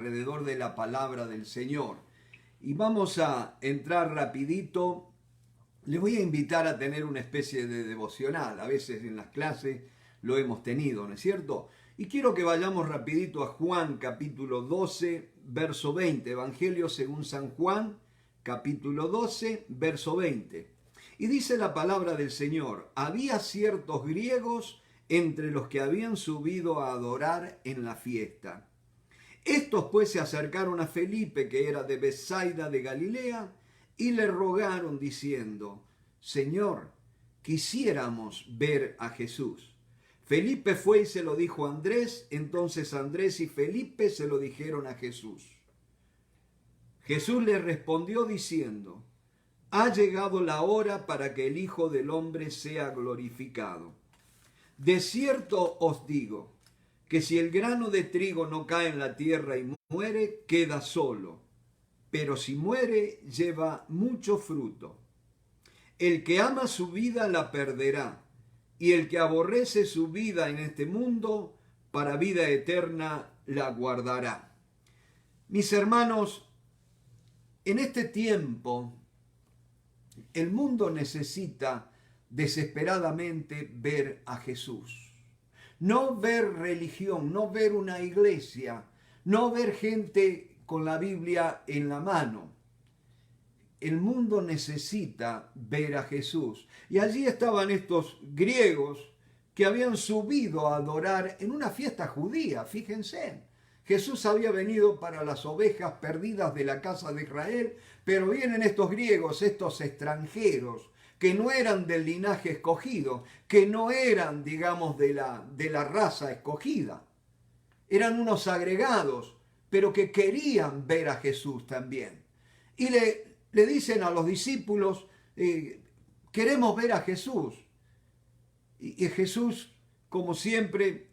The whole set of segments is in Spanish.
alrededor de la palabra del Señor. Y vamos a entrar rapidito. Les voy a invitar a tener una especie de devocional. A veces en las clases lo hemos tenido, ¿no es cierto? Y quiero que vayamos rapidito a Juan capítulo 12, verso 20. Evangelio según San Juan, capítulo 12, verso 20. Y dice la palabra del Señor: había ciertos griegos entre los que habían subido a adorar en la fiesta. Estos pues se acercaron a Felipe, que era de Betsaida de Galilea, y le rogaron diciendo: Señor, quisiéramos ver a Jesús. Felipe fue y se lo dijo a Andrés. Entonces Andrés y Felipe se lo dijeron a Jesús. Jesús le respondió diciendo: ha llegado la hora para que el Hijo del Hombre sea glorificado. De cierto os digo, que si el grano de trigo no cae en la tierra y muere, queda solo, pero si muere, lleva mucho fruto. El que ama su vida la perderá, y el que aborrece su vida en este mundo, para vida eterna la guardará. Mis hermanos, en este tiempo, el mundo necesita desesperadamente ver a Jesús. No ver religión, no ver una iglesia, no ver gente con la Biblia en la mano. El mundo necesita ver a Jesús. Y allí estaban estos griegos que habían subido a adorar en una fiesta judía, fíjense. Jesús había venido para las ovejas perdidas de la casa de Israel, pero vienen estos griegos, estos extranjeros, que no eran del linaje escogido, que no eran, digamos, de la raza escogida. Eran unos agregados, pero que querían ver a Jesús también. Y le dicen a los discípulos: queremos ver a Jesús. Y Jesús, como siempre,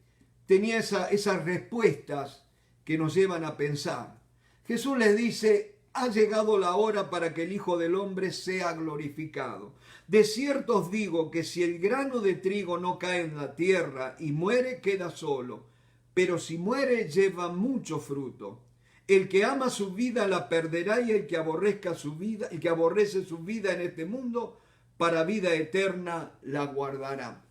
tenía esas respuestas que nos llevan a pensar. Jesús les dice: ha llegado la hora para que el Hijo del Hombre sea glorificado. De cierto os digo que si el grano de trigo no cae en la tierra y muere, queda solo, pero si muere, lleva mucho fruto. El que ama su vida la perderá, y el que aborrezca su vida, el que aborrece su vida en este mundo, para vida eterna la guardará.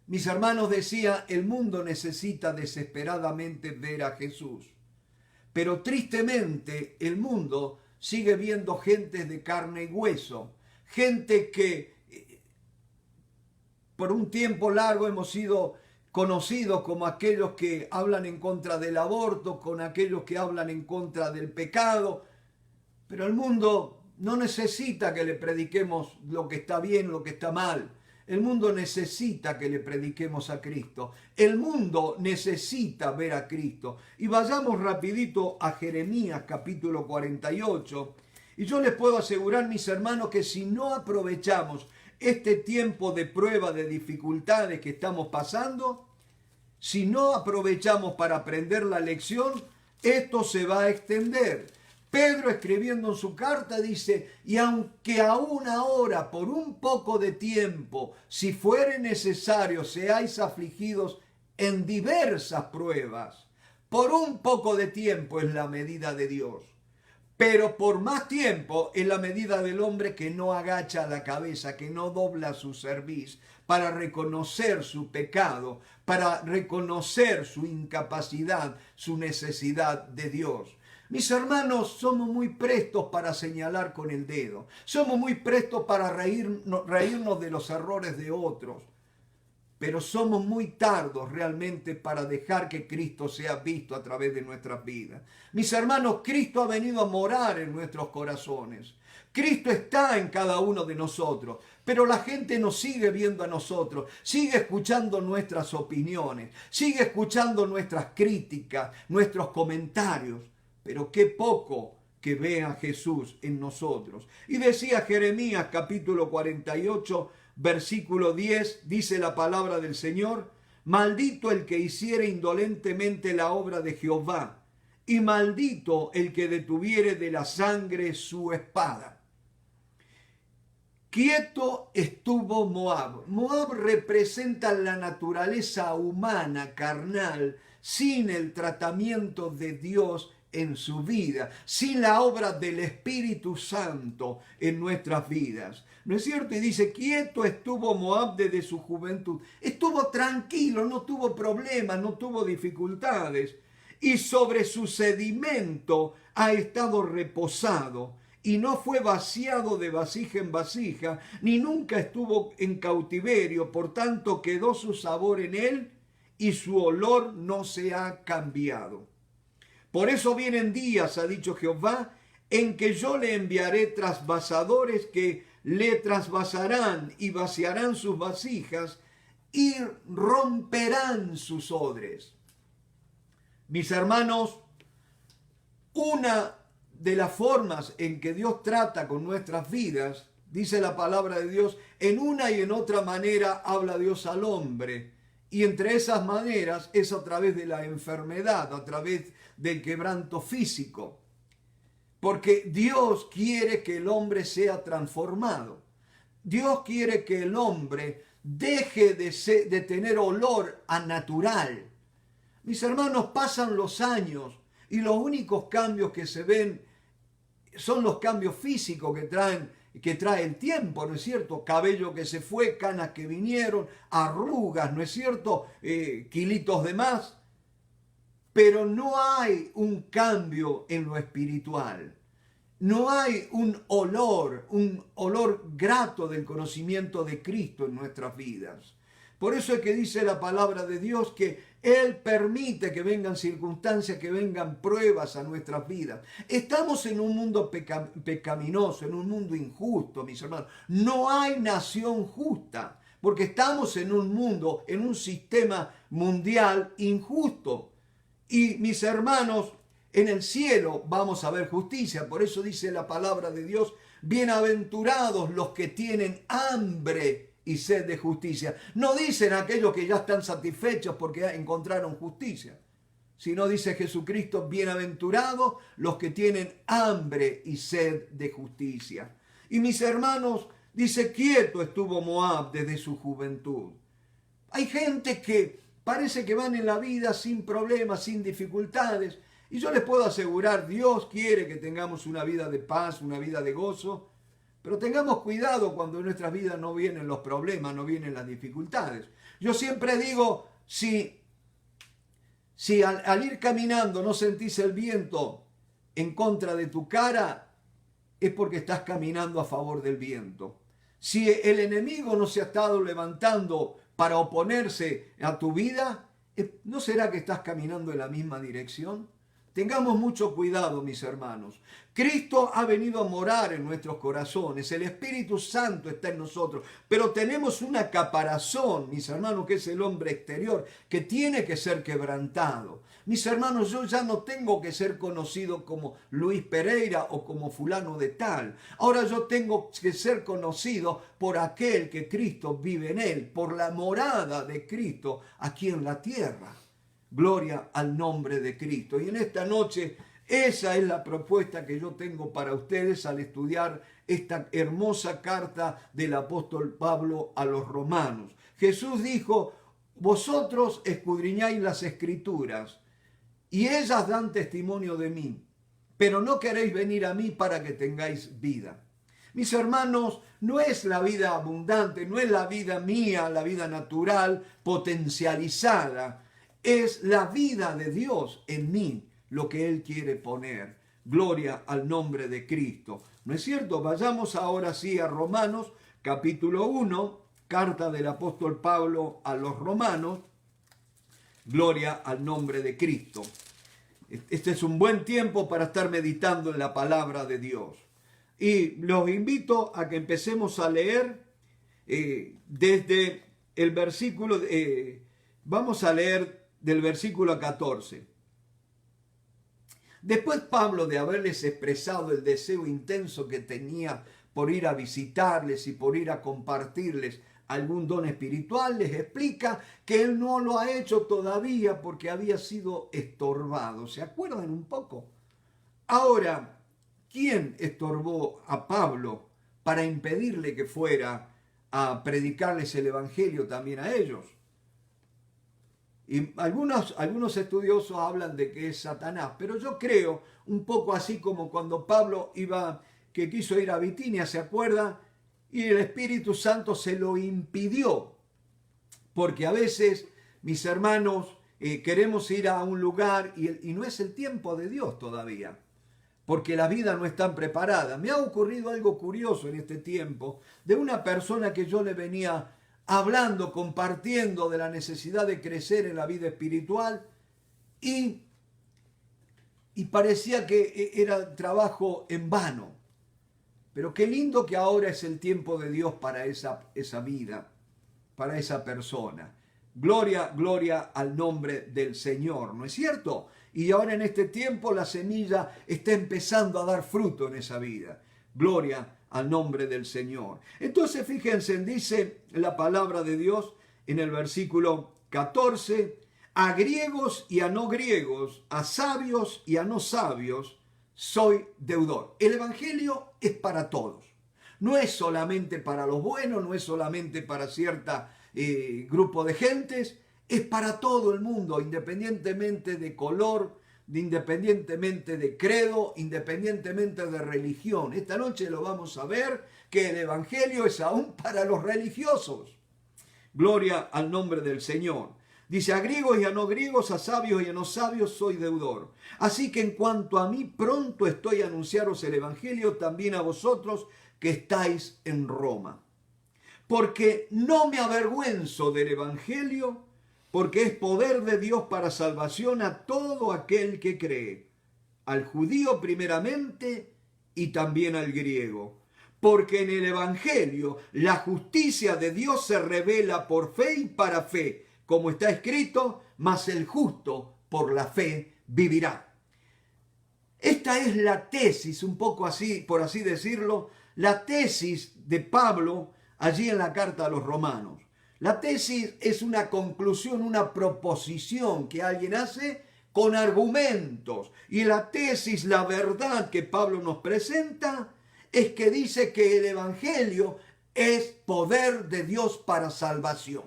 Mis hermanos, decía, el mundo necesita desesperadamente ver a Jesús. Pero tristemente el mundo sigue viendo gente de carne y hueso, gente que por un tiempo largo hemos sido conocidos como aquellos que hablan en contra del aborto, con aquellos que hablan en contra del pecado. Pero el mundo no necesita que le prediquemos lo que está bien, lo que está mal. El mundo necesita que le prediquemos a Cristo. El mundo necesita ver a Cristo. Y vayamos rapidito a Jeremías capítulo 48. Y yo les puedo asegurar, mis hermanos, que si no aprovechamos este tiempo de prueba, de dificultades que estamos pasando, si no aprovechamos para aprender la lección, esto se va a extender. Pedro, escribiendo en su carta, dice: y aunque aún ahora, por un poco de tiempo, si fuere necesario, seáis afligidos en diversas pruebas, por un poco de tiempo es la medida de Dios. Pero por más tiempo es la medida del hombre que no agacha la cabeza, que no dobla su cerviz para reconocer su pecado, para reconocer su incapacidad, su necesidad de Dios. Mis hermanos, somos muy prestos para señalar con el dedo. Somos muy prestos para reírnos de los errores de otros. Pero somos muy tardos realmente para dejar que Cristo sea visto a través de nuestras vidas. Mis hermanos, Cristo ha venido a morar en nuestros corazones. Cristo está en cada uno de nosotros, pero la gente nos sigue viendo a nosotros, sigue escuchando nuestras opiniones, sigue escuchando nuestras críticas, nuestros comentarios, pero qué poco que ve a Jesús en nosotros. Y decía Jeremías capítulo 48, versículo 10, dice la palabra del Señor: maldito el que hiciere indolentemente la obra de Jehová, y maldito el que detuviere de la sangre su espada. quieto estuvo Moab. Moab representa la naturaleza humana, carnal, sin el tratamiento de Dios en su vida, sin la obra del Espíritu Santo en nuestras vidas. ¿No es cierto? Y dice, quieto estuvo Moab desde su juventud. Estuvo tranquilo, no tuvo problemas, no tuvo dificultades. Y sobre su sedimento ha estado reposado. Y no fue vaciado de vasija en vasija, ni nunca estuvo en cautiverio. Por tanto, quedó su sabor en él y su olor no se ha cambiado. Por eso vienen días, ha dicho Jehová, en que yo le enviaré trasvasadores que le trasvasarán y vaciarán sus vasijas y romperán sus odres. Mis hermanos, una de las formas en que Dios trata con nuestras vidas, dice la palabra de Dios, en una y en otra manera habla Dios al hombre. Y entre esas maneras es a través de la enfermedad, a través del quebranto físico. Porque Dios quiere que el hombre sea transformado. Dios quiere que el hombre deje de tener olor anatural. Mis hermanos, pasan los años y los únicos cambios que se ven son los cambios físicos que trae el tiempo, ¿no es cierto? Cabello que se fue, canas que vinieron, arrugas, ¿no es cierto? Kilitos de más. Pero no hay un cambio en lo espiritual. No hay un olor grato del conocimiento de Cristo en nuestras vidas. Por eso es que dice la palabra de Dios que Él permite que vengan circunstancias, que vengan pruebas a nuestras vidas. Estamos en un mundo pecaminoso, en un mundo injusto, mis hermanos. No hay nación justa, porque estamos en un mundo, en un sistema mundial injusto. Y mis hermanos, en el cielo vamos a ver justicia. Por eso dice la palabra de Dios, bienaventurados los que tienen hambre y sed de justicia. No dicen aquellos que ya están satisfechos porque encontraron justicia, sino dice Jesucristo, bienaventurados los que tienen hambre y sed de justicia. Y mis hermanos, dice, quieto estuvo Moab desde su juventud. Hay gente que parece que van en la vida sin problemas, sin dificultades. Y yo les puedo asegurar, Dios quiere que tengamos una vida de paz, una vida de gozo. Pero tengamos cuidado cuando en nuestras vidas no vienen los problemas, no vienen las dificultades. Yo siempre digo, si al ir caminando no sentís el viento en contra de tu cara, es porque estás caminando a favor del viento. Si el enemigo no se ha estado levantando para oponerse a tu vida, ¿no será que estás caminando en la misma dirección? Tengamos mucho cuidado, mis hermanos. Cristo ha venido a morar en nuestros corazones. El Espíritu Santo está en nosotros. Pero tenemos una caparazón, mis hermanos, que es el hombre exterior, que tiene que ser quebrantado. Mis hermanos, yo ya no tengo que ser conocido como Luis Pereira o como fulano de tal. Ahora yo tengo que ser conocido por aquel que Cristo vive en él, por la morada de Cristo aquí en la tierra. Gloria al nombre de Cristo. Y en esta noche, esa es la propuesta que yo tengo para ustedes al estudiar esta hermosa carta del apóstol Pablo a los romanos. Jesús dijo, vosotros escudriñáis las escrituras y ellas dan testimonio de mí, pero no queréis venir a mí para que tengáis vida. Mis hermanos, no es la vida abundante, no es la vida mía, la vida natural, potencializada. Es la vida de Dios en mí lo que Él quiere poner. Gloria al nombre de Cristo. ¿No es cierto? Vayamos ahora sí a Romanos, capítulo 1, carta del apóstol Pablo a los romanos. Gloria al nombre de Cristo. Este es un buen tiempo para estar meditando en la palabra de Dios. Y los invito a que empecemos a leer desde el versículo, vamos a leer del versículo 14. Después Pablo, de haberles expresado el deseo intenso que tenía por ir a visitarles y por ir a compartirles algún don espiritual, les explica que él no lo ha hecho todavía porque había sido estorbado. ¿Se acuerdan un poco? Ahora, ¿quién estorbó a Pablo para impedirle que fuera a predicarles el evangelio también a ellos. Y algunos estudiosos hablan de que es Satanás, pero yo creo un poco así como cuando Pablo que quiso ir a Bitinia, ¿se acuerda? Y el Espíritu Santo se lo impidió, porque a veces, mis hermanos, queremos ir a un lugar y no es el tiempo de Dios todavía, porque la vida no está preparada. Me ha ocurrido algo curioso en este tiempo de una persona que yo le venía hablando, compartiendo de la necesidad de crecer en la vida espiritual y parecía que era trabajo en vano. Pero qué lindo que ahora es el tiempo de Dios para esa vida, para esa persona. Gloria, gloria al nombre del Señor, ¿no es cierto? Y ahora en este tiempo la semilla está empezando a dar fruto en esa vida. Gloria al nombre del Señor. Entonces fíjense, dice la palabra de Dios en el versículo 14, a griegos y a no griegos, a sabios y a no sabios, soy deudor. El evangelio es para todos. No es solamente para los buenos, no es solamente para cierta grupo de gentes, es para todo el mundo, independientemente de color, independientemente de credo, independientemente de religión. Esta noche lo vamos a ver, que el evangelio es aún para los religiosos. Gloria al nombre del Señor. Dice, a griegos y a no griegos, a sabios y a no sabios, soy deudor. Así que en cuanto a mí, pronto estoy a anunciaros el evangelio también a vosotros que estáis en Roma. Porque no me avergüenzo del evangelio, porque es poder de Dios para salvación a todo aquel que cree, al judío primeramente y también al griego. Porque en el evangelio la justicia de Dios se revela por fe y para fe, como está escrito, mas el justo por la fe vivirá. Esta es la tesis, un poco así, por así decirlo, la tesis de Pablo allí en la carta a los romanos. La tesis es una conclusión, una proposición que alguien hace con argumentos. Y la tesis, la verdad que Pablo nos presenta, es que dice que el evangelio es poder de Dios para salvación.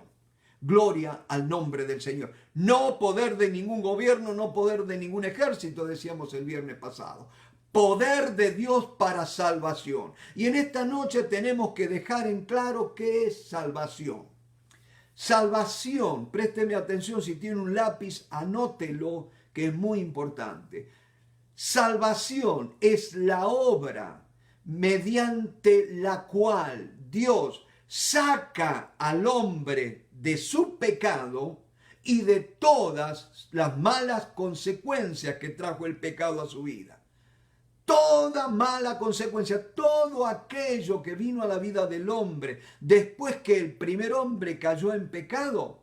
Gloria al nombre del Señor. No poder de ningún gobierno, no poder de ningún ejército, decíamos el viernes pasado. Poder de Dios para salvación. Y en esta noche tenemos que dejar en claro qué es salvación. Salvación, présteme atención, si tiene un lápiz, anótelo, que es muy importante. Salvación es la obra mediante la cual Dios saca al hombre de su pecado y de todas las malas consecuencias que trajo el pecado a su vida. Toda mala consecuencia, todo aquello que vino a la vida del hombre después que el primer hombre cayó en pecado,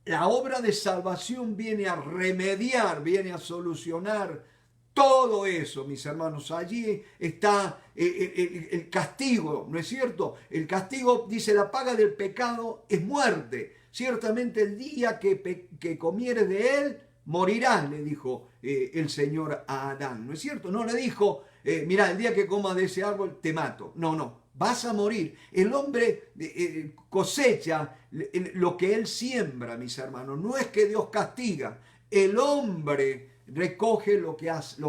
la obra de salvación viene a remediar, viene a solucionar todo eso, mis hermanos. Allí está el castigo, ¿no es cierto? El castigo, dice, la paga del pecado es muerte. Ciertamente el día que comieres de él, morirás, le dijo el Señor a Adán, ¿no es cierto? No le dijo, mira, el día que comas de ese árbol te mato. No, vas a morir. El hombre cosecha lo que él siembra, mis hermanos. No es que Dios castiga. El hombre recoge lo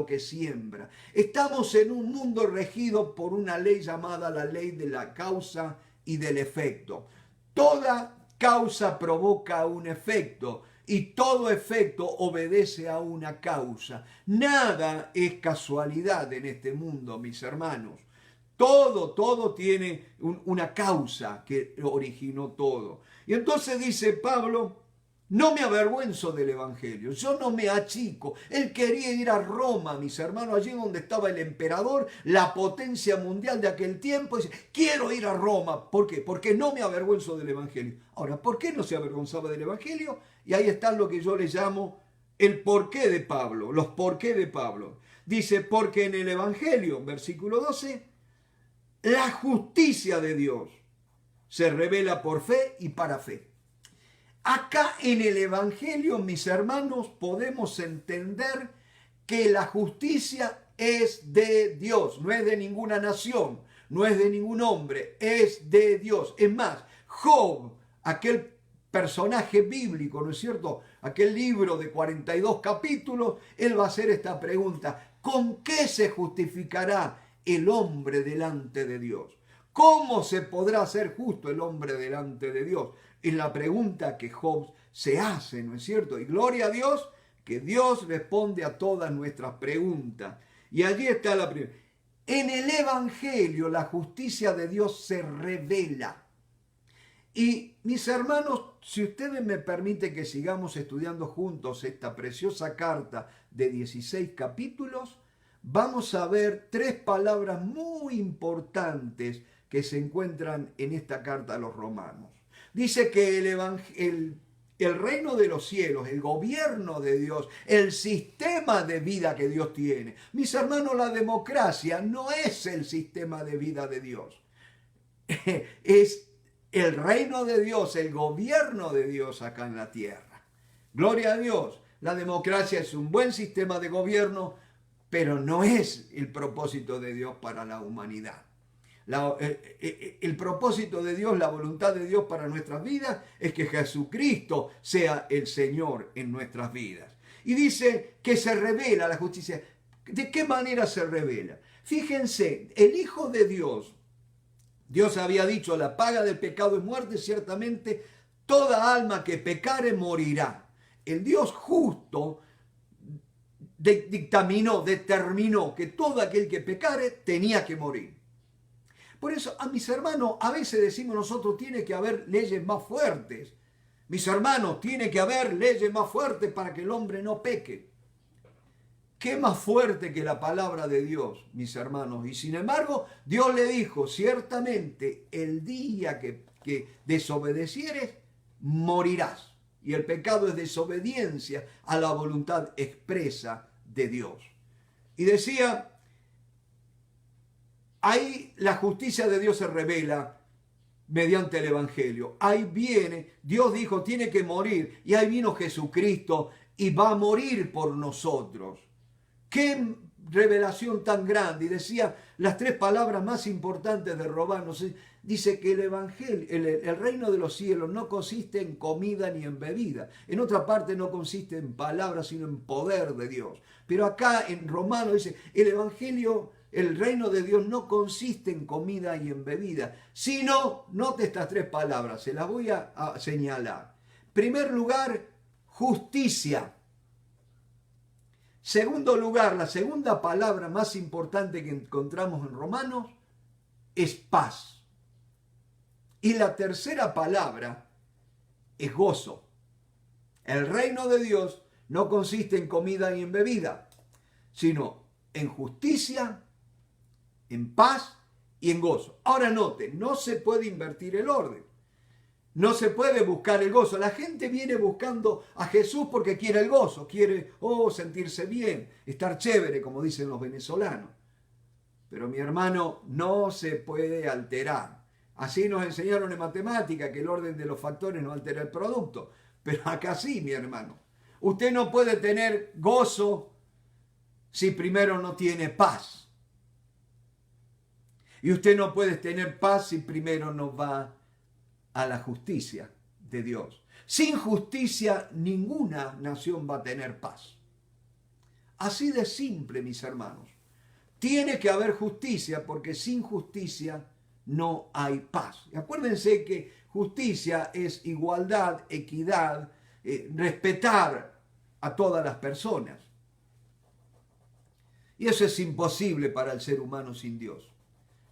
que siembra. Estamos en un mundo regido por una ley llamada la ley de la causa y del efecto. Toda causa provoca un efecto y todo efecto obedece a una causa. Nada es casualidad en este mundo, mis hermanos. Todo tiene una causa que originó todo. Y entonces dice Pablo, no me avergüenzo del evangelio, yo no me achico. Él quería ir a Roma, mis hermanos, allí donde estaba el emperador, la potencia mundial de aquel tiempo. Dice, quiero ir a Roma. ¿Por qué? Porque no me avergüenzo del evangelio. Ahora, ¿por qué no se avergonzaba del evangelio? Y ahí está lo que yo le llamo el porqué de Pablo, los porqué de Pablo. Dice, porque en el evangelio, versículo 12, la justicia de Dios se revela por fe y para fe. Acá en el evangelio, mis hermanos, podemos entender que la justicia es de Dios, no es de ninguna nación, no es de ningún hombre, es de Dios. Es más, Job, aquel personaje bíblico, ¿no es cierto? Aquel libro de 42 capítulos, él va a hacer esta pregunta: ¿con qué se justificará el hombre delante de Dios? ¿Cómo se podrá hacer justo el hombre delante de Dios? Es la pregunta que Job se hace, ¿no es cierto? Y gloria a Dios, que Dios responde a todas nuestras preguntas. Y allí está la primera. En el Evangelio la justicia de Dios se revela. Y mis hermanos, si ustedes me permiten que sigamos estudiando juntos esta preciosa carta de 16 capítulos, vamos a ver 3 palabras muy importantes que se encuentran en esta carta a los romanos. Dice que el reino de los cielos, el gobierno de Dios, el sistema de vida que Dios tiene. Mis hermanos, la democracia no es el sistema de vida de Dios. Es el reino de Dios, el gobierno de Dios acá en la tierra. Gloria a Dios. La democracia es un buen sistema de gobierno, pero no es el propósito de Dios para la humanidad. El propósito de Dios, la voluntad de Dios para nuestras vidas es que Jesucristo sea el Señor en nuestras vidas. Y dice que se revela la justicia. ¿De qué manera se revela? Fíjense, el Hijo de Dios, Dios había dicho: la paga del pecado es muerte, ciertamente toda alma que pecare morirá. El Dios justo determinó que todo aquel que pecare tenía que morir. Por eso, a mis hermanos, a veces decimos nosotros: tiene que haber leyes más fuertes. Mis hermanos, tiene que haber leyes más fuertes para que el hombre no peque. ¿Qué más fuerte que la palabra de Dios, mis hermanos? Y sin embargo, Dios le dijo: ciertamente el día que desobedecieres, morirás. Y el pecado es desobediencia a la voluntad expresa de Dios. Y decía: ahí la justicia de Dios se revela mediante el Evangelio. Ahí viene, Dios dijo: tiene que morir. Y ahí vino Jesucristo y va a morir por nosotros. ¡Qué revelación tan grande! Y decía las 3 palabras más importantes de Romanos. Dice que el Evangelio, el reino de los cielos no consiste en comida ni en bebida. En otra parte no consiste en palabras, sino en poder de Dios. Pero acá en Romanos dice: el Evangelio, el reino de Dios no consiste en comida y en bebida, sino, note estas 3 palabras, se las voy a señalar. En primer lugar, justicia. Segundo lugar, la segunda palabra más importante que encontramos en Romanos es paz. Y la tercera palabra es gozo. El reino de Dios no consiste en comida ni en bebida, sino en justicia, en paz y en gozo. Ahora note, no se puede invertir el orden. No se puede buscar el gozo. La gente viene buscando a Jesús porque quiere el gozo, quiere sentirse bien, estar chévere, como dicen los venezolanos. Pero mi hermano, no se puede alterar. Así nos enseñaron en matemática que el orden de los factores no altera el producto. Pero acá sí, mi hermano. Usted no puede tener gozo si primero no tiene paz. Y usted no puede tener paz si primero no va a la justicia de Dios. Sin justicia ninguna nación va a tener paz. Así de simple, mis hermanos. Tiene que haber justicia, porque sin justicia no hay paz. Y acuérdense que justicia es igualdad, equidad, respetar a todas las personas. Y eso es imposible para el ser humano sin Dios.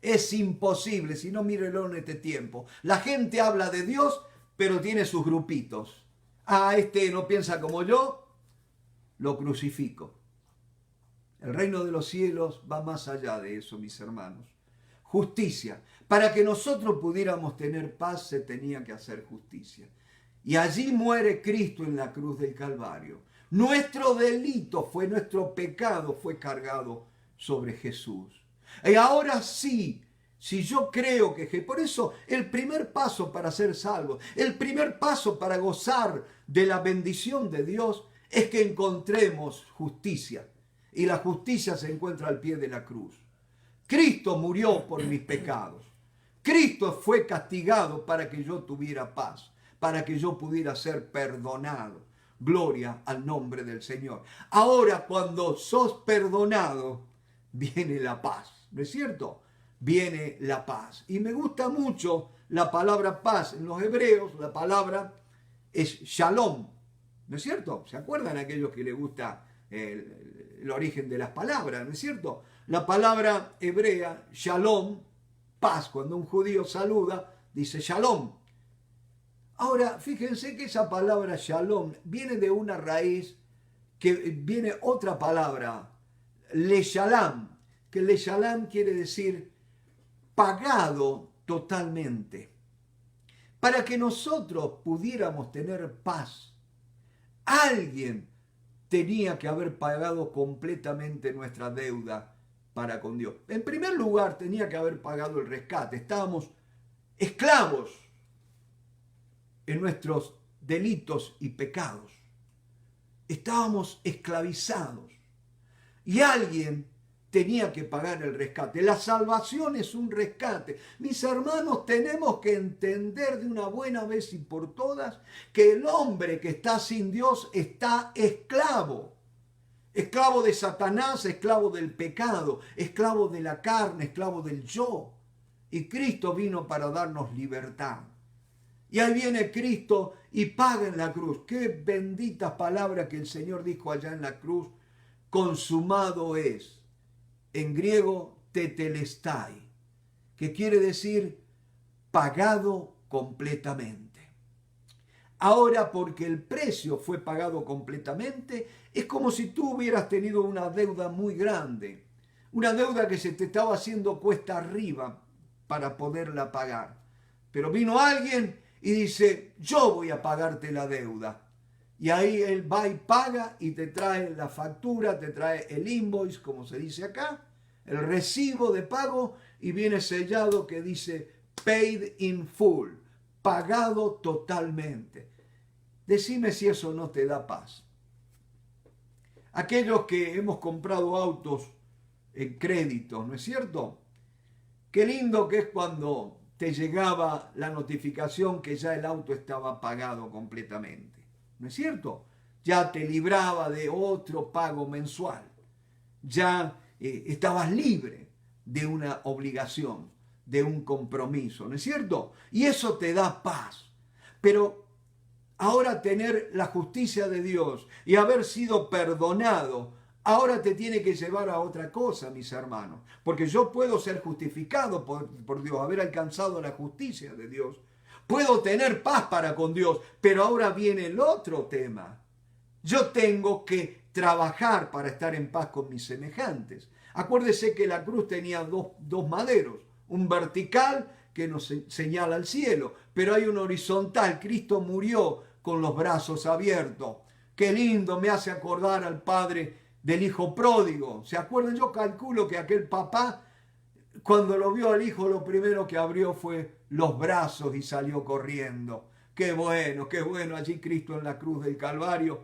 Es imposible, si no, mírelo en este tiempo. La gente habla de Dios, pero tiene sus grupitos. Este no piensa como yo, lo crucifico. El reino de los cielos va más allá de eso, mis hermanos. Justicia. Para que nosotros pudiéramos tener paz, se tenía que hacer justicia. Y allí muere Cristo en la cruz del Calvario. Nuestro delito fue, nuestro pecado fue cargado sobre Jesús. Y ahora sí, si yo creo que... Por eso el primer paso para ser salvo, el primer paso para gozar de la bendición de Dios es que encontremos justicia. y la justicia se encuentra al pie de la cruz. Cristo murió por mis pecados. Cristo fue castigado para que yo tuviera paz, para que yo pudiera ser perdonado. Gloria al nombre del Señor. Ahora, cuando sos perdonado, viene la paz, ¿no es cierto? Viene la paz. Y me gusta mucho la palabra paz. En los hebreos la palabra es shalom, ¿no es cierto? ¿Se acuerdan aquellos que les gusta el origen de las palabras, ¿no es cierto? La palabra hebrea, shalom, paz, cuando un judío saluda, dice shalom. Ahora, fíjense que esa palabra shalom viene de una raíz que viene otra palabra, leshalam, que leshalam quiere decir pagado totalmente. Para que nosotros pudiéramos tener paz, alguien tenía que haber pagado completamente nuestra deuda para con Dios. En primer lugar, tenía que haber pagado el rescate. Estábamos esclavos en nuestros delitos y pecados. Estábamos esclavizados. Y alguien tenía que pagar el rescate. La salvación es un rescate. Mis hermanos, tenemos que entender de una buena vez y por todas que el hombre que está sin Dios está esclavo. Esclavo de Satanás, esclavo del pecado, esclavo de la carne, esclavo del yo. Y Cristo vino para darnos libertad. Y ahí viene Cristo y paga en la cruz. Qué benditas palabras que el Señor dijo allá en la cruz. Consumado es. En griego, tetelestai, que quiere decir pagado completamente. Ahora, porque el precio fue pagado completamente, es como si tú hubieras tenido una deuda muy grande, una deuda que se te estaba haciendo cuesta arriba para poderla pagar. Pero vino alguien y dice, yo voy a pagarte la deuda. Y ahí él va y paga y te trae la factura, te trae el invoice, como se dice acá, el recibo de pago, y viene sellado que dice paid in full, pagado totalmente. Decime si eso no te da paz. Aquellos que hemos comprado autos en crédito, ¿no es cierto? Qué lindo que es cuando te llegaba la notificación que ya el auto estaba pagado completamente. ¿No es cierto? Ya te libraba de otro pago mensual. Ya estabas libre de una obligación, de un compromiso, ¿no es cierto? Y eso te da paz. Pero ahora tener la justicia de Dios y haber sido perdonado, ahora te tiene que llevar a otra cosa, mis hermanos. Porque yo puedo ser justificado por Dios, haber alcanzado la justicia de Dios. Puedo tener paz para con Dios, pero ahora viene el otro tema. Yo tengo que trabajar para estar en paz con mis semejantes. Acuérdese que la cruz tenía dos maderos, un vertical que nos señala al cielo, pero hay un horizontal. Cristo murió con los brazos abiertos. Qué lindo, me hace acordar al padre del hijo pródigo. ¿Se acuerdan? Yo calculo que aquel papá, cuando lo vio al hijo, lo primero que abrió fue los brazos y salió corriendo. Qué bueno, allí Cristo en la cruz del Calvario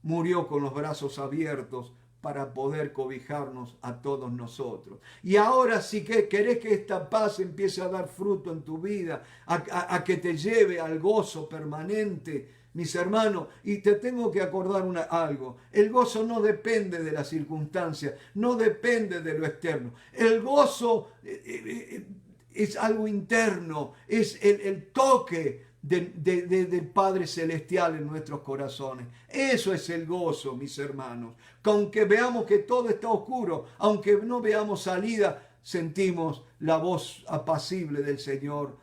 murió con los brazos abiertos para poder cobijarnos a todos nosotros. Y ahora si querés que esta paz empiece a dar fruto en tu vida, a que te lleve al gozo permanente, mis hermanos, y te tengo que acordar algo. El gozo no depende de las circunstancias, no depende de lo externo. El gozo es algo interno, es el toque del Padre Celestial en nuestros corazones. Eso es el gozo, mis hermanos. Que aunque veamos que todo está oscuro, aunque no veamos salida, sentimos la voz apacible del Señor.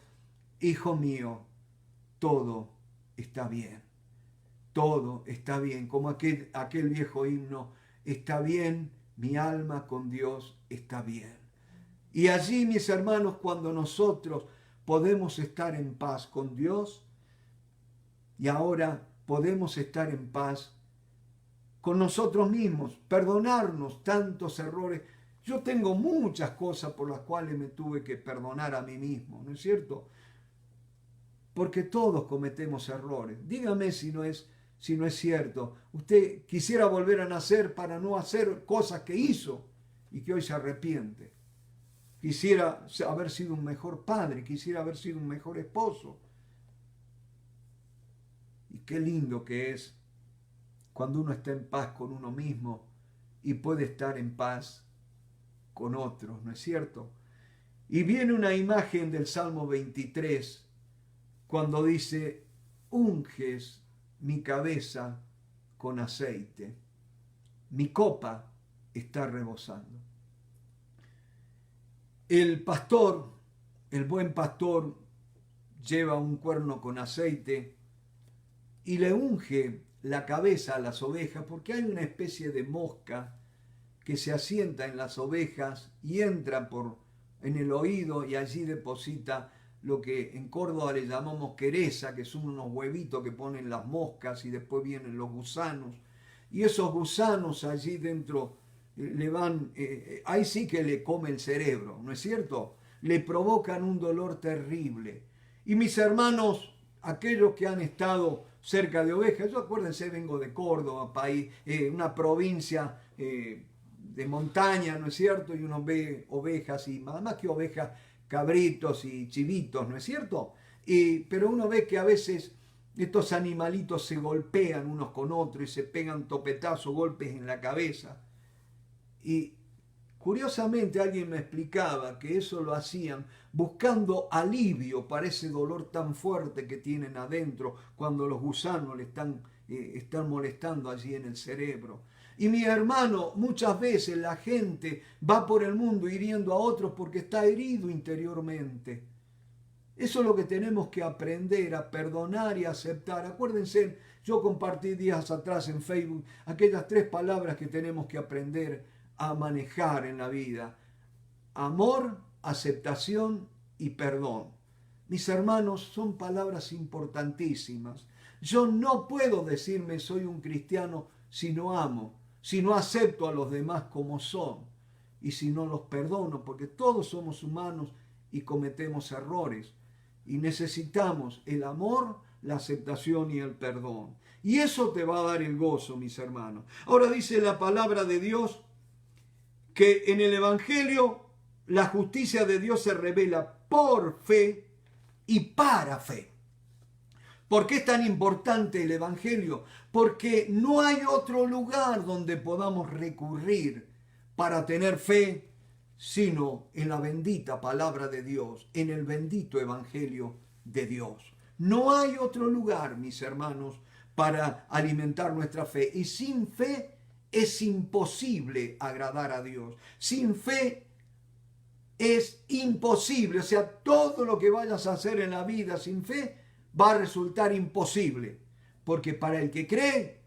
Hijo mío, todo está bien. Todo está bien. Como aquel viejo himno, está bien, mi alma con Dios está bien. Y allí, mis hermanos, cuando nosotros podemos estar en paz con Dios y ahora podemos estar en paz con nosotros mismos, perdonarnos tantos errores. Yo tengo muchas cosas por las cuales me tuve que perdonar a mí mismo, ¿no es cierto? Porque todos cometemos errores. Dígame si no es si no es cierto? Usted quisiera volver a nacer para no hacer cosas que hizo y que hoy se arrepiente. Quisiera haber sido un mejor padre, quisiera haber sido un mejor esposo. Y qué lindo que es cuando uno está en paz con uno mismo y puede estar en paz con otros, ¿no es cierto? Y viene una imagen del Salmo 23 cuando dice, unges mi cabeza con aceite, mi copa está rebosando. El pastor, el buen pastor, lleva un cuerno con aceite y le unge la cabeza a las ovejas, porque hay una especie de mosca que se asienta en las ovejas y entra en el oído y allí deposita lo que en Córdoba le llamamos quereza, que son unos huevitos que ponen las moscas y después vienen los gusanos. Y esos gusanos allí dentro le van, ahí sí que le come el cerebro, ¿no es cierto? Le provocan un dolor terrible. Y mis hermanos, aquellos que han estado cerca de ovejas, yo acuérdense, vengo de Córdoba, país, una provincia de montaña, ¿no es cierto? Y uno ve ovejas y más que ovejas, cabritos y chivitos, ¿no es cierto? Pero uno ve que a veces estos animalitos se golpean unos con otros y se pegan topetazos, golpes en la cabeza. Y curiosamente alguien me explicaba que eso lo hacían buscando alivio para ese dolor tan fuerte que tienen adentro cuando los gusanos le están molestando allí en el cerebro. Y mi hermano, muchas veces la gente va por el mundo hiriendo a otros porque está herido interiormente. Eso es lo que tenemos que aprender, a perdonar y aceptar. Acuérdense, yo compartí días atrás en Facebook aquellas 3 palabras que tenemos que aprender a manejar en la vida: amor, aceptación y perdón. Mis hermanos, son palabras importantísimas. Yo no puedo decirme soy un cristiano si no amo, si no acepto a los demás como son y si no los perdono, porque todos somos humanos y cometemos errores y necesitamos el amor, la aceptación y el perdón. Y eso te va a dar el gozo, mis hermanos. Ahora dice la palabra de Dios que en el Evangelio la justicia de Dios se revela por fe y para fe. ¿Por qué es tan importante el Evangelio? Porque no hay otro lugar donde podamos recurrir para tener fe sino en la bendita palabra de Dios, en el bendito Evangelio de Dios. No hay otro lugar, mis hermanos, para alimentar nuestra fe. Y sin fe es imposible agradar a Dios. Sin fe es imposible. O sea, todo lo que vayas a hacer en la vida sin fe va a resultar imposible. Porque para el que cree,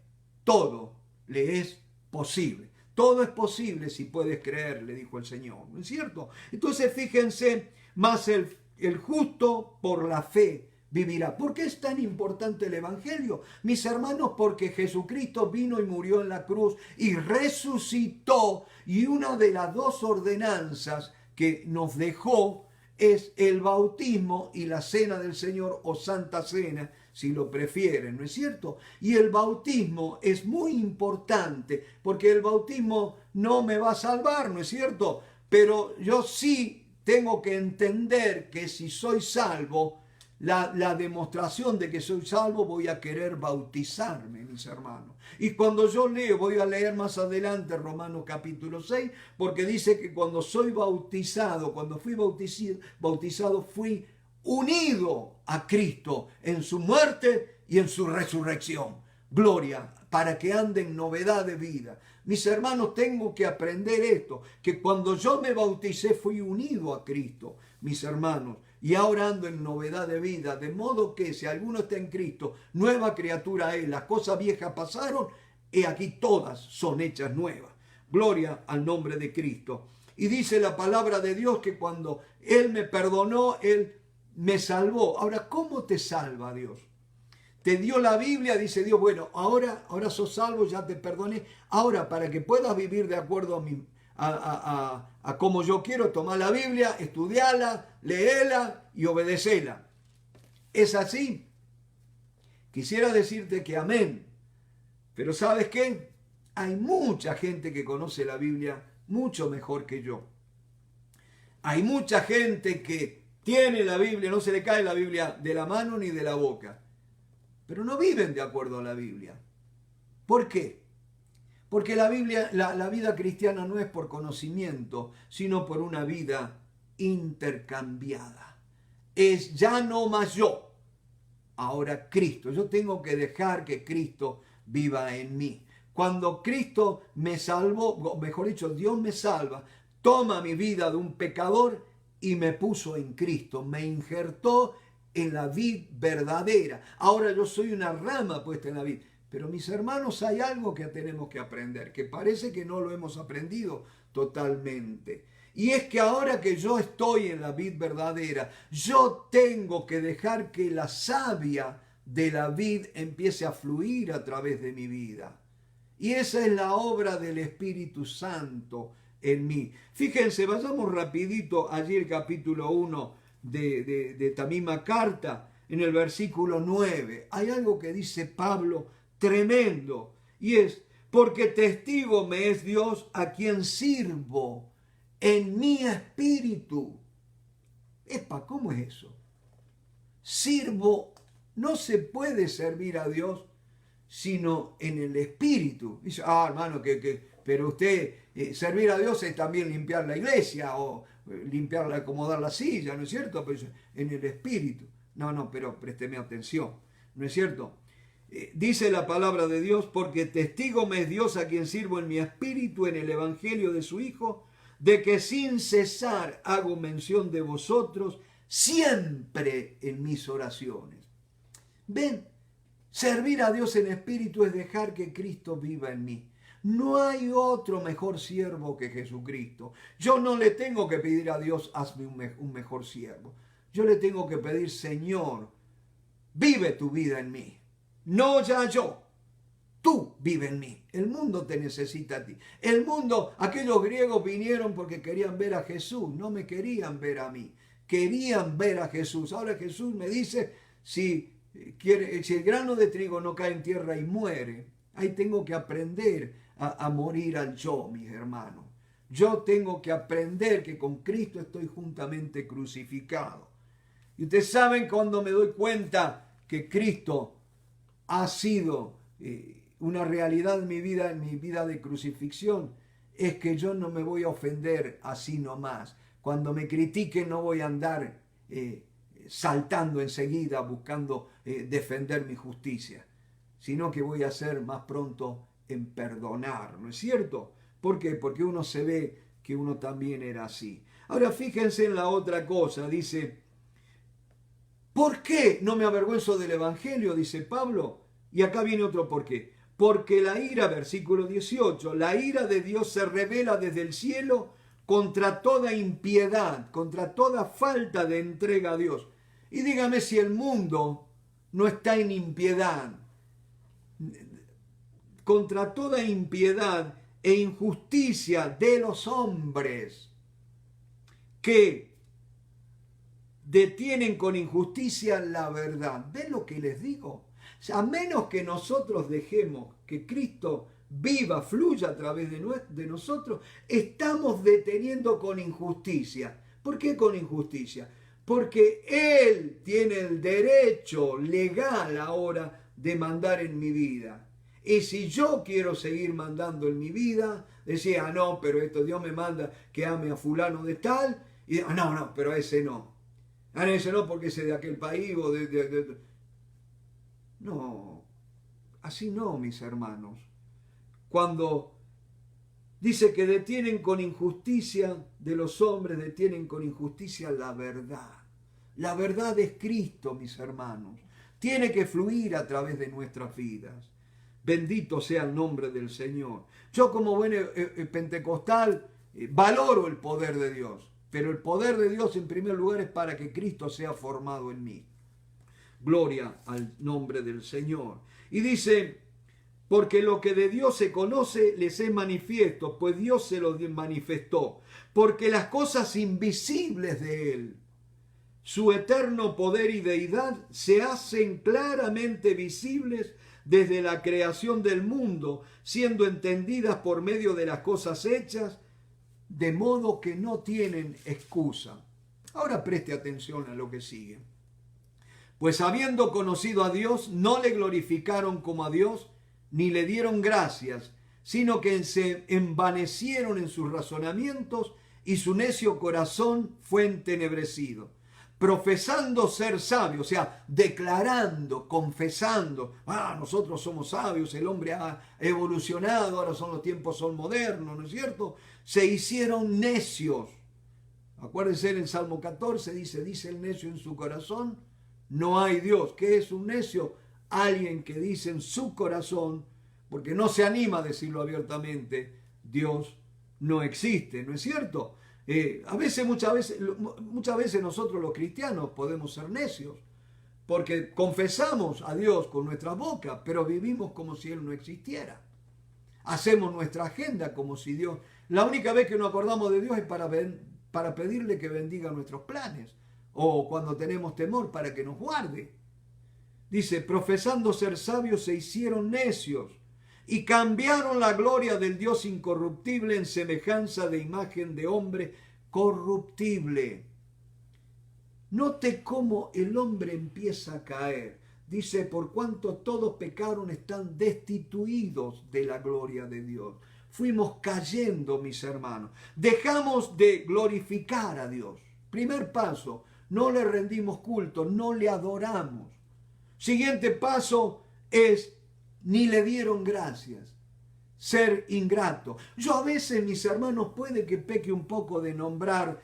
todo le es posible. Todo es posible si puedes creer, le dijo el Señor, ¿no es cierto? Entonces fíjense, más el justo por la fe vivirá. ¿Por qué es tan importante el Evangelio? Mis hermanos, porque Jesucristo vino y murió en la cruz y resucitó. Y una de las 2 ordenanzas que nos dejó es el bautismo y la cena del Señor o Santa Cena, si lo prefieren, ¿no es cierto? Y el bautismo es muy importante, porque el bautismo no me va a salvar, ¿no es cierto? Pero yo sí tengo que entender que si soy salvo, la demostración de que soy salvo, voy a querer bautizarme, mis hermanos. Y cuando yo leo, voy a leer más adelante Romanos capítulo 6, porque dice que cuando soy bautizado, cuando fui bautizado, fui unido a Cristo en su muerte y en su resurrección. Gloria, para que ande en novedad de vida. Mis hermanos, tengo que aprender esto, que cuando yo me bauticé fui unido a Cristo, mis hermanos, y ahora ando en novedad de vida, de modo que si alguno está en Cristo, nueva criatura es, las cosas viejas pasaron, y aquí todas son hechas nuevas. Gloria al nombre de Cristo. Y dice la palabra de Dios que cuando Él me perdonó, Él me salvó. Ahora, ¿cómo te salva Dios? Te dio la Biblia, dice Dios, bueno, ahora sos salvo, ya te perdoné. Ahora, para que puedas vivir de acuerdo a como yo quiero, tomar la Biblia, estudiarla, leerla y obedecerla. ¿Es así? Quisiera decirte que amén, Pero ¿sabes qué? Hay mucha gente que conoce la Biblia mucho mejor que yo. Hay mucha gente que tiene la Biblia, no se le cae la Biblia de la mano ni de la boca, pero no viven de acuerdo a la Biblia. ¿Por qué? Porque la Biblia, la vida cristiana no es por conocimiento, sino por una vida intercambiada. Es ya no más yo, ahora Cristo. Yo tengo que dejar que Cristo viva en mí. Cuando Cristo me salvó, mejor dicho, Dios me salva, toma mi vida de un pecador y me puso en Cristo, me injertó en la vid verdadera. Ahora yo soy una rama puesta en la vid. Pero mis hermanos, hay algo que tenemos que aprender, que parece que no lo hemos aprendido totalmente. Y es que ahora que yo estoy en la vid verdadera, yo tengo que dejar que la savia de la vid empiece a fluir a través de mi vida. Y esa es la obra del Espíritu Santo en mí. Fíjense, vayamos rapidito allí el capítulo 1 de esta misma carta, en el versículo 9. Hay algo que dice Pablo tremendo, y es: porque testigo me es Dios a quien sirvo en mi espíritu. Epa, ¿cómo es eso? Sirvo, no se puede servir a Dios sino en el espíritu. Dice, hermano, pero usted, servir a Dios es también limpiar la iglesia o limpiarla, acomodar la silla, ¿no es cierto? Pero en el espíritu. No, pero présteme atención, ¿no es cierto? Dice la palabra de Dios: porque testigo me es Dios a quien sirvo en mi espíritu en el evangelio de su Hijo, de que sin cesar hago mención de vosotros siempre en mis oraciones. ¿Ven? Servir a Dios en espíritu es dejar que Cristo viva en mí. No hay otro mejor siervo que Jesucristo. Yo no le tengo que pedir a Dios, hazme un mejor siervo. Yo le tengo que pedir: Señor, vive tu vida en mí. No ya yo, tú vive en mí. El mundo te necesita a ti. El mundo, aquellos griegos vinieron porque querían ver a Jesús, no me querían ver a mí, querían ver a Jesús. Ahora Jesús me dice, si el grano de trigo no cae en tierra y muere, ahí tengo que aprender a morir al yo, mis hermanos. Yo tengo que aprender que con Cristo estoy juntamente crucificado. Y ustedes saben, cuando me doy cuenta que Cristo ha sido una realidad en mi vida de crucifixión, es que yo no me voy a ofender así nomás. Cuando me critiquen no voy a andar saltando enseguida buscando defender mi justicia, sino que voy a ser más pronto en perdonar, ¿no es cierto? ¿Por qué? Porque uno se ve que uno también era así. Ahora fíjense en la otra cosa, dice: ¿por qué no me avergüenzo del Evangelio?, dice Pablo. Y acá viene otro por qué. Porque la ira, versículo 18, la ira de Dios se revela desde el cielo contra toda impiedad, contra toda falta de entrega a Dios. Y dígame si el mundo no está en impiedad, contra toda impiedad e injusticia de los hombres que detienen con injusticia la verdad. ¿Ven lo que les digo? A menos que nosotros dejemos que Cristo viva, fluya a través de nosotros, estamos deteniendo con injusticia. ¿Por qué con injusticia? Porque Él tiene el derecho legal ahora de mandar en mi vida. Y si yo quiero seguir mandando en mi vida, decía, no, pero esto Dios me manda que ame a fulano de tal, y no, pero a ese no. A ese no porque ese de aquel país o No, así no, mis hermanos. Cuando dice que detienen con injusticia de los hombres, detienen con injusticia la verdad. La verdad es Cristo, mis hermanos. Tiene que fluir a través de nuestras vidas. Bendito sea el nombre del Señor. Yo como buen pentecostal valoro el poder de Dios, pero el poder de Dios en primer lugar es para que Cristo sea formado en mí. Gloria al nombre del Señor. Y dice: porque lo que de Dios se conoce les es manifiesto, pues Dios se lo manifestó. Porque las cosas invisibles de Él, su eterno poder y deidad, se hacen claramente visibles desde la creación del mundo, siendo entendidas por medio de las cosas hechas, de modo que no tienen excusa. Ahora preste atención a lo que sigue. Pues habiendo conocido a Dios, no le glorificaron como a Dios, ni le dieron gracias, sino que se envanecieron en sus razonamientos y su necio corazón fue entenebrecido. Profesando ser sabios, o sea, declarando, confesando, nosotros somos sabios, el hombre ha evolucionado, ahora los tiempos son modernos, ¿no es cierto? Se hicieron necios. Acuérdense, en el Salmo 14 dice el necio en su corazón, no hay Dios. ¿Qué es un necio? Alguien que dice en su corazón, porque no se anima a decirlo abiertamente, Dios no existe, ¿no es cierto? Muchas veces nosotros los cristianos podemos ser necios, porque confesamos a Dios con nuestra boca, pero vivimos como si Él no existiera. Hacemos nuestra agenda como si Dios... La única vez que nos acordamos de Dios es para pedirle que bendiga nuestros planes, o cuando tenemos temor para que nos guarde. Dice, profesando ser sabios se hicieron necios y cambiaron la gloria del Dios incorruptible en semejanza de imagen de hombre corruptible. Note cómo el hombre empieza a caer. Dice, por cuanto todos pecaron, están destituidos de la gloria de Dios. Fuimos cayendo, mis hermanos. Dejamos de glorificar a Dios. Primer paso, no le rendimos culto, no le adoramos. Siguiente paso es, ni le dieron gracias. Ser ingrato. Yo a veces, mis hermanos, puede que peque un poco de nombrar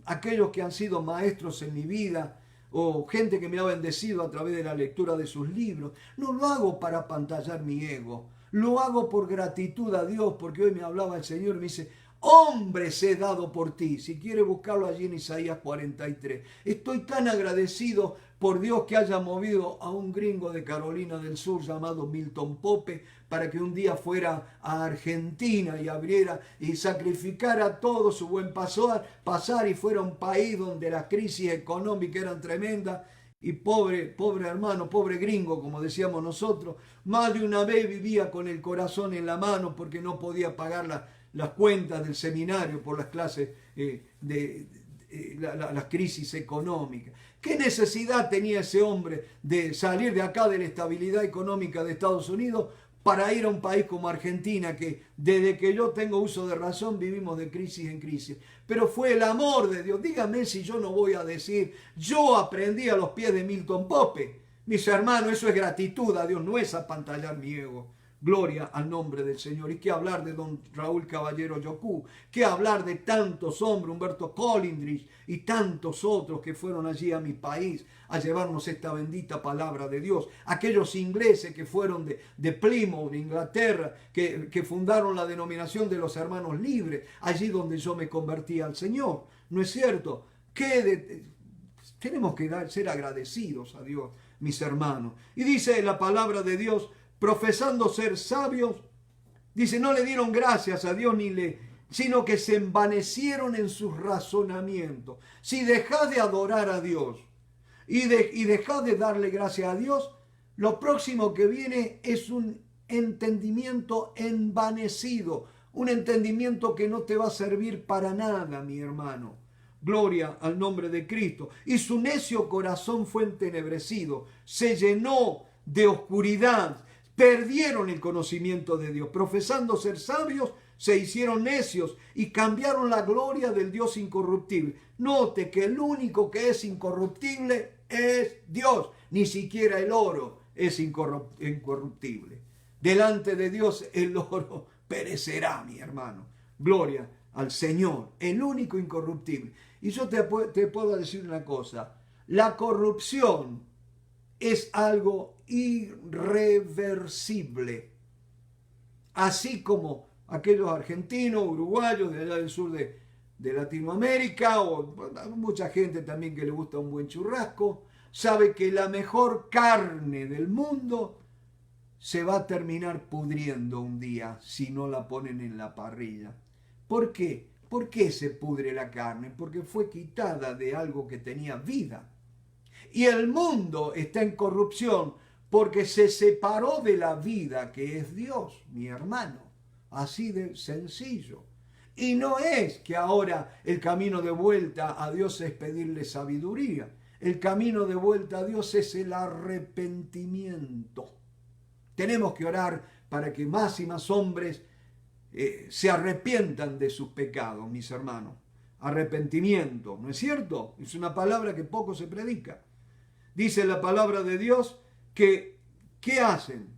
aquellos que han sido maestros en mi vida o gente que me ha bendecido a través de la lectura de sus libros. No lo hago para apantallar mi ego. Lo hago por gratitud a Dios, porque hoy me hablaba el Señor y me dice, hombres he dado por ti. Si quiere buscarlo allí en Isaías 43. Estoy tan agradecido por Dios que haya movido a un gringo de Carolina del Sur llamado Milton Pope para que un día fuera a Argentina y abriera y sacrificara todo su buen pasar y fuera un país donde las crisis económicas eran tremendas. Y pobre hermano, pobre gringo, como decíamos nosotros, más de una vez vivía con el corazón en la mano porque no podía pagar las cuentas del seminario por las clases las crisis económicas. ¿Qué necesidad tenía ese hombre de salir de acá de la estabilidad económica de Estados Unidos para ir a un país como Argentina, que desde que yo tengo uso de razón vivimos de crisis en crisis? Pero fue el amor de Dios. Dígame si yo no voy a decir, yo aprendí a los pies de Milton Pope. Mis hermanos, eso es gratitud a Dios, no es apantallar mi ego. Gloria al nombre del Señor. Y qué hablar de don Raúl Caballero Yocú, qué hablar de tantos hombres, Humberto Colindrich y tantos otros que fueron allí a mi país a llevarnos esta bendita palabra de Dios. Aquellos ingleses que fueron de Plymouth, de Inglaterra, que fundaron la denominación de los hermanos libres, allí donde yo me convertí al Señor. ¿No es cierto? Tenemos que ser agradecidos a Dios, mis hermanos. Y dice la palabra de Dios, profesando ser sabios, dice, no le dieron gracias a Dios sino que se envanecieron en sus razonamientos. Si dejás de adorar a Dios y dejás de darle gracias a Dios, lo próximo que viene es un entendimiento envanecido, un entendimiento que no te va a servir para nada, mi hermano. Gloria al nombre de Cristo. Y su necio corazón fue entenebrecido, se llenó de oscuridad. Perdieron el conocimiento de Dios. Profesando ser sabios, se hicieron necios y cambiaron la gloria del Dios incorruptible. Note que el único que es incorruptible es Dios. Ni siquiera el oro es incorruptible. Delante de Dios el oro perecerá, mi hermano. Gloria al Señor, el único incorruptible. Y yo te puedo decir una cosa. La corrupción es algo irreversible. Así como aquellos argentinos, uruguayos de allá del sur de Latinoamérica, o mucha gente también que le gusta un buen churrasco, sabe que la mejor carne del mundo se va a terminar pudriendo un día si no la ponen en la parrilla. ¿Por qué? ¿Por qué se pudre la carne? Porque fue quitada de algo que tenía vida. Y el mundo está en corrupción porque se separó de la vida que es Dios, mi hermano. Así de sencillo. Y no es que ahora el camino de vuelta a Dios es pedirle sabiduría. El camino de vuelta a Dios es el arrepentimiento. Tenemos que orar para que más y más hombres se arrepientan de sus pecados, mis hermanos. Arrepentimiento, ¿no es cierto? Es una palabra que poco se predica. Dice la palabra de Dios que, ¿qué hacen?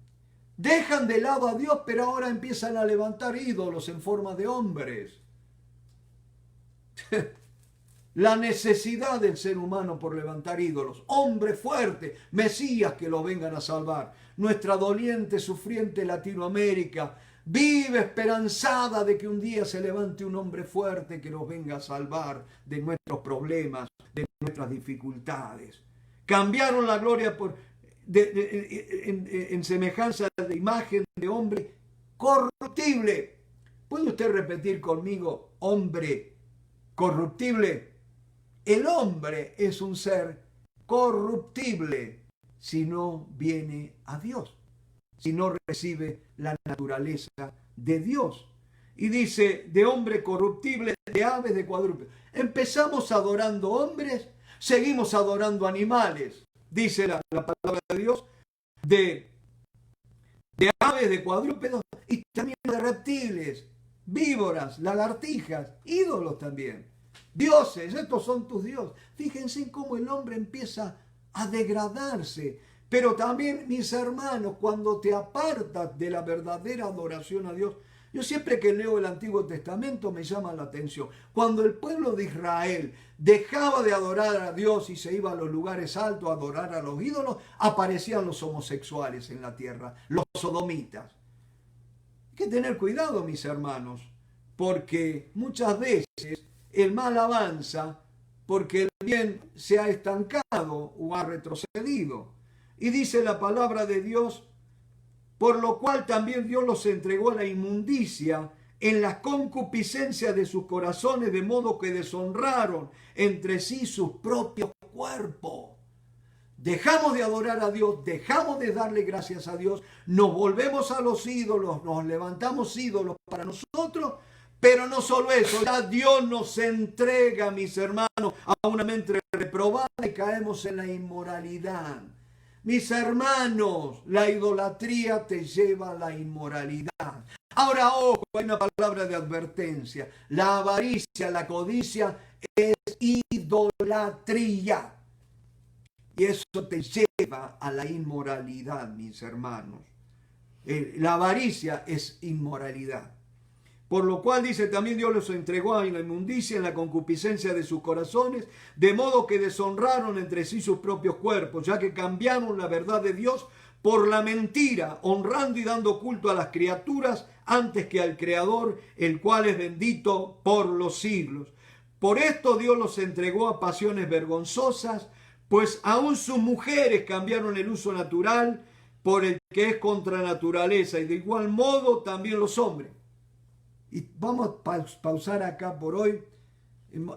Dejan de lado a Dios, pero ahora empiezan a levantar ídolos en forma de hombres. La necesidad del ser humano por levantar ídolos. Hombre fuerte, Mesías que lo vengan a salvar. Nuestra doliente, sufriente Latinoamérica vive esperanzada de que un día se levante un hombre fuerte que nos venga a salvar de nuestros problemas, de nuestras dificultades. Cambiaron la gloria en semejanza de imagen de hombre corruptible. ¿Puede usted repetir conmigo, hombre corruptible? El hombre es un ser corruptible si no viene a Dios, si no recibe la naturaleza de Dios. Y dice, de hombre corruptible, de aves, de cuadrúpedos. Empezamos adorando hombres, seguimos adorando animales. Dice la palabra de Dios, de aves, de cuadrúpedos y también de reptiles, víboras, lagartijas, ídolos también. Dioses, estos son tus dioses. Fíjense cómo el hombre empieza a degradarse. Pero también, mis hermanos, cuando te apartas de la verdadera adoración a Dios, yo siempre que leo el Antiguo Testamento me llama la atención. Cuando el pueblo de Israel dejaba de adorar a Dios y se iba a los lugares altos a adorar a los ídolos, aparecían los homosexuales en la tierra, los sodomitas. Hay que tener cuidado, mis hermanos, porque muchas veces el mal avanza porque el bien se ha estancado o ha retrocedido. Y dice la palabra de Dios, por lo cual también Dios los entregó a la inmundicia en las concupiscencias de sus corazones, de modo que deshonraron entre sí sus propios cuerpos. Dejamos de adorar a Dios, dejamos de darle gracias a Dios, nos volvemos a los ídolos, nos levantamos ídolos para nosotros, pero no solo eso, ya Dios nos entrega, mis hermanos, a una mente reprobada y caemos en la inmoralidad. Mis hermanos, la idolatría te lleva a la inmoralidad. Ahora, ojo, hay una palabra de advertencia. La avaricia, la codicia es idolatría. Y eso te lleva a la inmoralidad, mis hermanos. La avaricia es inmoralidad. Por lo cual dice también Dios los entregó en la inmundicia, en la concupiscencia de sus corazones, de modo que deshonraron entre sí sus propios cuerpos, ya que cambiaron la verdad de Dios por la mentira, honrando y dando culto a las criaturas antes que al Creador, el cual es bendito por los siglos. Por esto Dios los entregó a pasiones vergonzosas, pues aún sus mujeres cambiaron el uso natural por el que es contra naturaleza, y de igual modo también los hombres. Y vamos a pausar acá por hoy.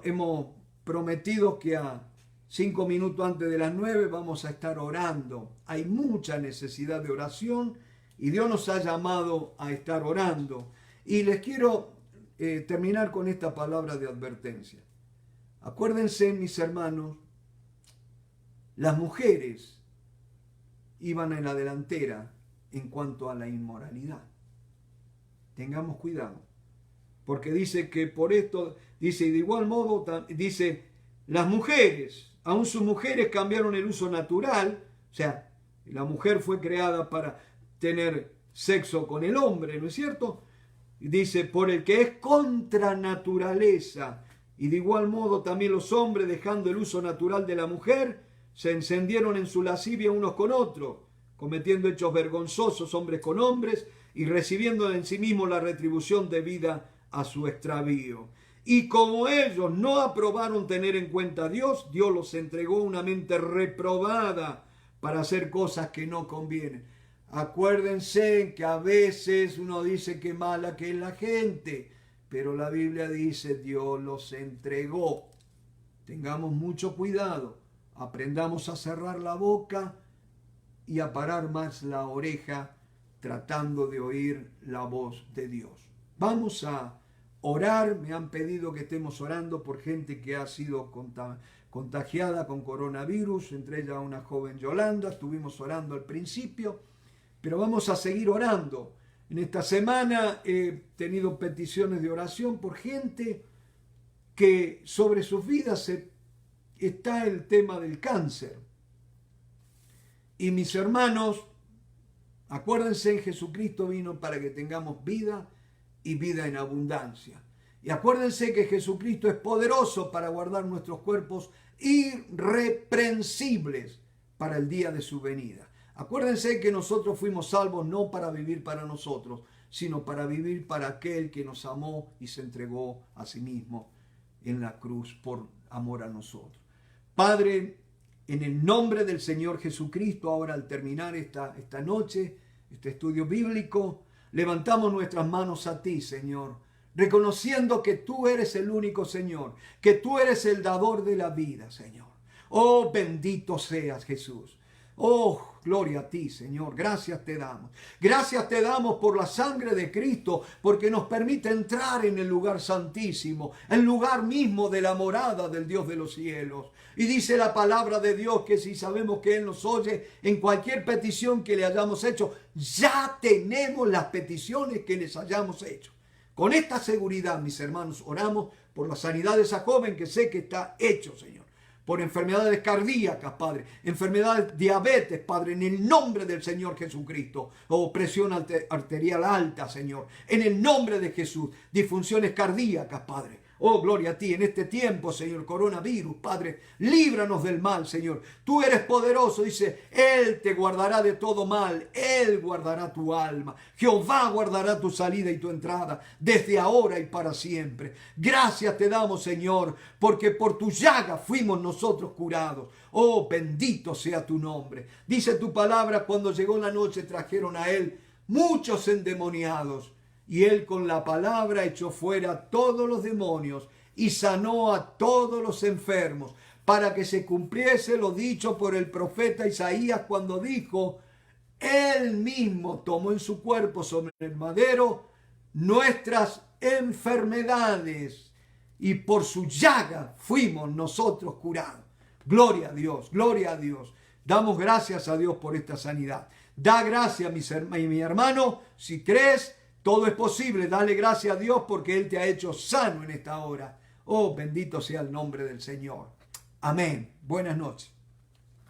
Hemos prometido que a 5 minutos antes de las 9 vamos a estar orando. Hay mucha necesidad de oración y Dios nos ha llamado a estar orando. Y les quiero terminar con esta palabra de advertencia. Acuérdense, mis hermanos, las mujeres iban en la delantera en cuanto a la inmoralidad. Tengamos cuidado. Porque dice que por esto, dice, y de igual modo, dice, las mujeres, aún sus mujeres cambiaron el uso natural, o sea, la mujer fue creada para tener sexo con el hombre, ¿no es cierto? Dice, por el que es contra naturaleza, y de igual modo también los hombres, dejando el uso natural de la mujer, se encendieron en su lascivia unos con otros, cometiendo hechos vergonzosos hombres con hombres, y recibiendo en sí mismos la retribución debida a su extravío. Y como ellos no aprobaron tener en cuenta a Dios, Dios los entregó una mente reprobada para hacer cosas que no convienen. Acuérdense que a veces uno dice que mala que es la gente, pero la Biblia dice Dios los entregó. Tengamos mucho cuidado, aprendamos a cerrar la boca y a parar más la oreja tratando de oír la voz de Dios. Vamos a orar. Me han pedido que estemos orando por gente que ha sido contagiada con coronavirus, entre ellas una joven Yolanda. Estuvimos orando al principio, pero vamos a seguir orando. En esta semana he tenido peticiones de oración por gente que sobre sus vidas está el tema del cáncer. Y mis hermanos, acuérdense, Jesucristo vino para que tengamos vida y vida en abundancia. Y acuérdense que Jesucristo es poderoso para guardar nuestros cuerpos irreprensibles para el día de su venida. Acuérdense que nosotros fuimos salvos no para vivir para nosotros, sino para vivir para aquel que nos amó y se entregó a sí mismo en la cruz por amor a nosotros. Padre, en el nombre del Señor Jesucristo, ahora al terminar esta noche, este estudio bíblico, levantamos nuestras manos a ti, Señor, reconociendo que tú eres el único Señor, que tú eres el dador de la vida, Señor. Oh, bendito seas, Jesús. Oh, gloria a ti, Señor. Gracias te damos. Gracias te damos por la sangre de Cristo, porque nos permite entrar en el lugar santísimo, el lugar mismo de la morada del Dios de los cielos. Y dice la palabra de Dios que si sabemos que Él nos oye en cualquier petición que le hayamos hecho, ya tenemos las peticiones que les hayamos hecho. Con esta seguridad, mis hermanos, oramos por la sanidad de esa joven que sé que está hecho, Señor. Por enfermedades cardíacas, Padre, enfermedades diabetes, Padre, en el nombre del Señor Jesucristo, o presión arterial alta, Señor, en el nombre de Jesús, disfunciones cardíacas, Padre. Oh, gloria a ti en este tiempo, Señor, coronavirus, Padre, líbranos del mal, Señor. Tú eres poderoso, dice, Él te guardará de todo mal, Él guardará tu alma. Jehová guardará tu salida y tu entrada, desde ahora y para siempre. Gracias te damos, Señor, porque por tu llaga fuimos nosotros curados. Oh, bendito sea tu nombre. Dice tu palabra, cuando llegó la noche trajeron a Él muchos endemoniados. Y Él con la palabra echó fuera todos los demonios y sanó a todos los enfermos, para que se cumpliese lo dicho por el profeta Isaías cuando dijo, Él mismo tomó en su cuerpo sobre el madero nuestras enfermedades y por su llaga fuimos nosotros curados. Gloria a Dios, gloria a Dios. Damos gracias a Dios por esta sanidad. Da gracias, mi hermano, si crees. Todo es posible, dale gracias a Dios porque Él te ha hecho sano en esta hora. Oh, bendito sea el nombre del Señor. Amén. Buenas noches.